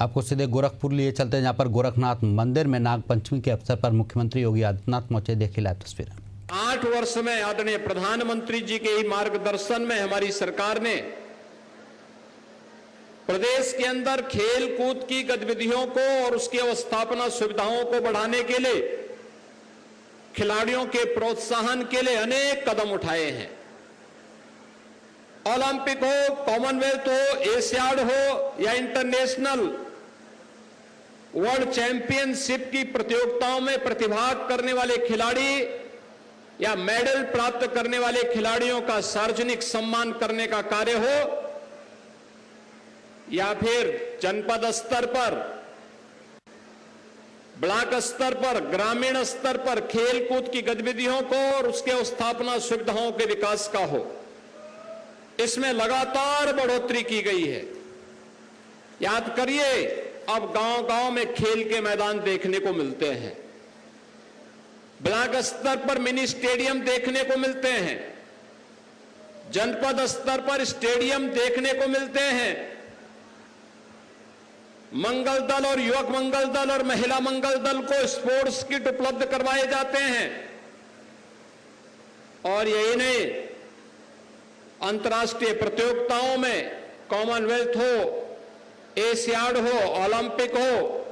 आपको सीधे गोरखपुर लिए चलते हैं, जहां पर गोरखनाथ मंदिर में नागपंचमी के अवसर पर मुख्यमंत्री योगी आदित्यनाथ पहुंचे। देखिए लाइव तस्वीरें। 8 वर्ष में आदरणीय प्रधानमंत्री जी के ही मार्गदर्शन में हमारी सरकार ने प्रदेश के अंदर खेल कूद की गतिविधियों को और उसकी अवस्थापना सुविधाओं को बढ़ाने के लिए, खिलाड़ियों के प्रोत्साहन के लिए अनेक कदम उठाए हैं। ओलंपिक हो, कॉमनवेल्थ हो, एशियाड हो या इंटरनेशनल वर्ल्ड चैंपियनशिप की प्रतियोगिताओं में प्रतिभाग करने वाले खिलाड़ी या मेडल प्राप्त करने वाले खिलाड़ियों का सार्वजनिक सम्मान करने का कार्य हो, या फिर जनपद स्तर पर, ब्लॉक स्तर पर, ग्रामीण स्तर पर खेल कूद की गतिविधियों को और उसके स्थापना सुविधाओं के विकास का हो, इसमें लगातार बढ़ोतरी की गई है। याद करिए, अब गांव-गांव में खेल के मैदान देखने को मिलते हैं, ब्लॉक स्तर पर मिनी स्टेडियम देखने को मिलते हैं, जनपद स्तर पर स्टेडियम देखने को मिलते हैं, मंगल दल और युवक मंगल दल और महिला मंगल दल को स्पोर्ट्स किट उपलब्ध करवाए जाते हैं। और यही नहीं, अंतर्राष्ट्रीय प्रतियोगिताओं में कॉमनवेल्थ हो, एशियाड हो, ओलंपिक हो,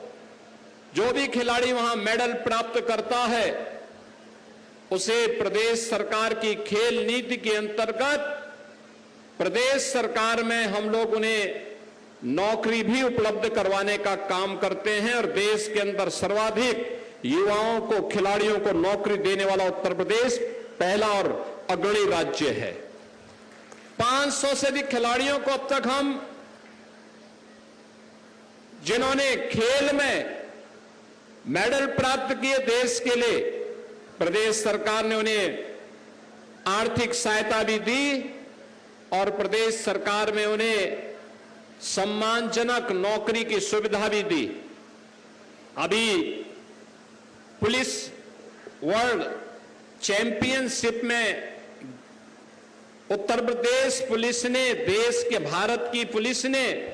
जो भी खिलाड़ी वहां मेडल प्राप्त करता है उसे प्रदेश सरकार की खेल नीति के अंतर्गत प्रदेश सरकार में हम लोग उन्हें नौकरी भी उपलब्ध करवाने का काम करते हैं। और देश के अंदर सर्वाधिक युवाओं को, खिलाड़ियों को नौकरी देने वाला उत्तर प्रदेश पहला और अग्रणी राज्य है। 500 से अधिक खिलाड़ियों को अब तक हम, जिन्होंने खेल में मेडल प्राप्त किए देश के लिए, प्रदेश सरकार ने उन्हें आर्थिक सहायता भी दी और प्रदेश सरकार में उन्हें सम्मानजनक नौकरी की सुविधा भी दी। अभी पुलिस वर्ल्ड चैंपियनशिप में उत्तर प्रदेश पुलिस ने, देश के भारत की पुलिस ने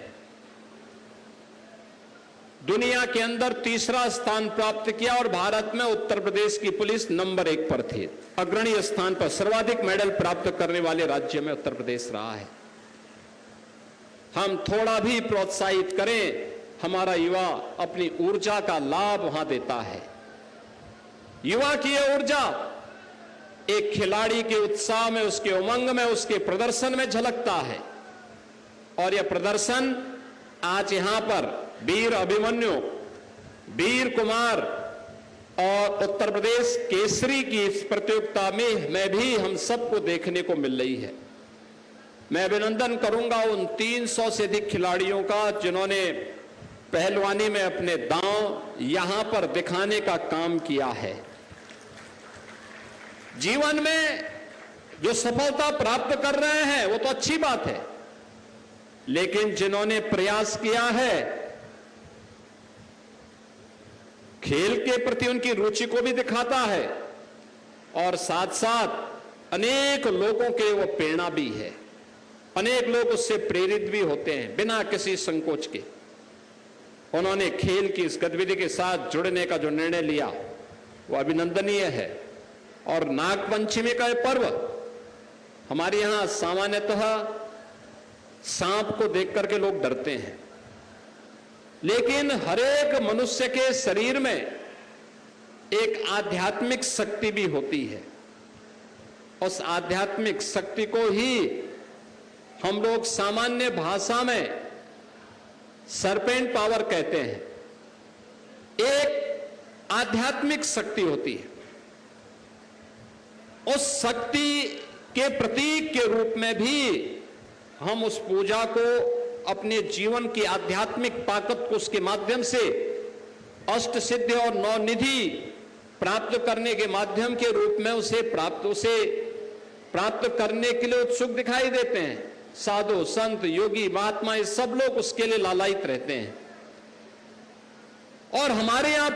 दुनिया के अंदर तीसरा स्थान प्राप्त किया और भारत में उत्तर प्रदेश की पुलिस नंबर 1 पर थी। अग्रणी स्थान पर सर्वाधिक मेडल प्राप्त करने वाले राज्य में उत्तर प्रदेश रहा है। हम थोड़ा भी प्रोत्साहित करें, हमारा युवा अपनी ऊर्जा का लाभ वहां देता है। युवा की यह ऊर्जा एक खिलाड़ी के उत्साह में, उसके उमंग में, उसके प्रदर्शन में झलकता है। और यह प्रदर्शन आज यहां पर वीर अभिमन्यु, वीर कुमार और उत्तर प्रदेश केसरी की इस प्रतियोगिता में भी हम सबको देखने को मिल रही है। मैं अभिनंदन करूंगा उन 300 से अधिक खिलाड़ियों का जिन्होंने पहलवानी में अपने दांव यहां पर दिखाने का काम किया है। जीवन में जो सफलता प्राप्त कर रहे हैं वो तो अच्छी बात है, लेकिन जिन्होंने प्रयास किया है, खेल के प्रति उनकी रुचि को भी दिखाता है और साथ साथ अनेक लोगों के वो प्रेरणा भी है। अनेक लोग उससे प्रेरित भी होते हैं बिना किसी संकोच के। उन्होंने खेल की इस गतिविधि के साथ जुड़ने का जो निर्णय लिया वो अभिनंदनीय है। और नागपंचमी का यह पर्व, हमारे यहां सामान्यतः सांप को देख करके लोग डरते हैं, लेकिन हरेक मनुष्य के शरीर में एक आध्यात्मिक शक्ति भी होती है। उस आध्यात्मिक शक्ति को ही हम लोग सामान्य भाषा में सरपेंट पावर कहते हैं। एक आध्यात्मिक शक्ति होती है, उस शक्ति के प्रतीक के रूप में भी हम उस पूजा को अपने जीवन की आध्यात्मिक ताकत को उसके माध्यम से अष्ट सिद्धि और नौ निधि प्राप्त करने के माध्यम के रूप में उसे प्राप्त करने के लिए उत्सुक दिखाई देते हैं। साधु संत योगी महात्मा ये सब लोग उसके लिए लालायित रहते हैं। और हमारे यहां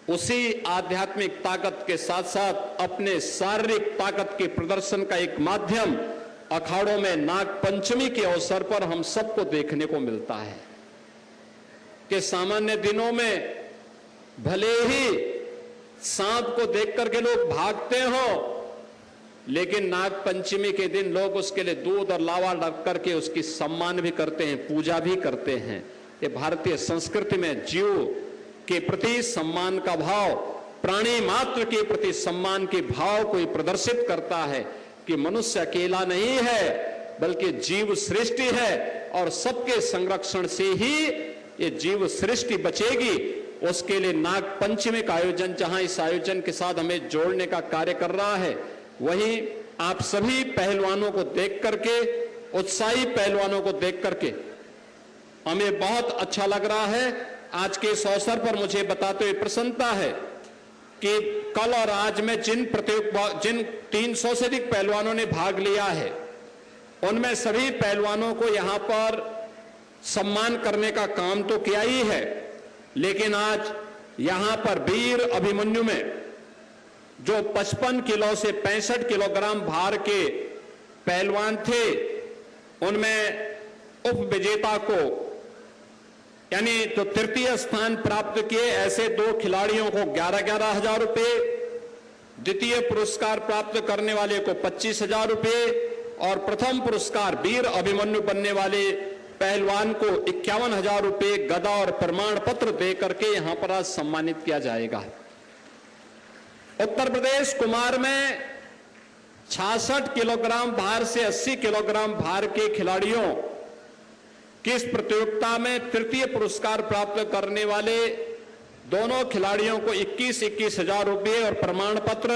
उसी आध्यात्मिक ताकत के साथ साथ अपने शारीरिक ताकत के प्रदर्शन का एक माध्यम अखाड़ों में नाग पंचमी के अवसर पर हम सबको देखने को मिलता है कि सामान्य दिनों में भले ही सांप को देख करके लोग भागते हो, लेकिन नाग पंचमी के दिन लोग उसके लिए दूध और लावा रख करके उसकी सम्मान भी करते हैं, पूजा भी करते हैं। ये भारतीय संस्कृति में जीव के प्रति सम्मान का भाव, प्राणी मात्र के प्रति सम्मान के भाव को ये प्रदर्शित करता है कि मनुष्य अकेला नहीं है बल्कि जीव सृष्टि है, और सबके संरक्षण से ही ये जीव सृष्टि बचेगी। उसके लिए नाग पंचमी का आयोजन, जहां इस आयोजन के साथ हमें जोड़ने का कार्य कर रहा है, वहीं आप सभी पहलवानों को देख करके, उत्साही पहलवानों को देख करके हमें बहुत अच्छा लग रहा है। आज के इस अवसर पर मुझे बताते हुए प्रसन्नता है कि कल और आज में जिन 300 से अधिक पहलवानों ने भाग लिया है, उनमें सभी पहलवानों को यहां पर सम्मान करने का काम तो किया ही है, लेकिन आज यहां पर वीर अभिमन्यु में जो 55 किलो से 65 किलोग्राम भार के पहलवान थे, उनमें उप विजेता को यानी तो तृतीय स्थान प्राप्त किए ऐसे 2 खिलाड़ियों को 11,000 हजार रुपए, द्वितीय पुरस्कार प्राप्त करने वाले को 25,000 रुपए और प्रथम पुरस्कार वीर अभिमन्यु बनने वाले पहलवान को 51,000 रुपए, गदा और प्रमाण पत्र दे करके यहां पर आज सम्मानित किया जाएगा। उत्तर प्रदेश कुमार में 66 किलोग्राम भार से 80 किलोग्राम भार के खिलाड़ियों की इस प्रतियोगिता में तृतीय पुरस्कार प्राप्त करने वाले दोनों खिलाड़ियों को 21-21 हजार रुपये और प्रमाण पत्र,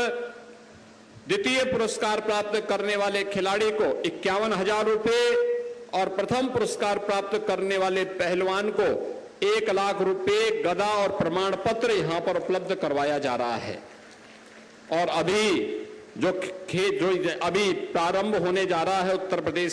द्वितीय पुरस्कार प्राप्त करने वाले खिलाड़ी को 51,000 रुपये और प्रथम पुरस्कार प्राप्त करने वाले पहलवान को 1 लाख रुपये, गदा और प्रमाण पत्र यहां पर उपलब्ध करवाया जा रहा है। और अभी जो अभी प्रारंभ होने जा रहा है उत्तर प्रदेश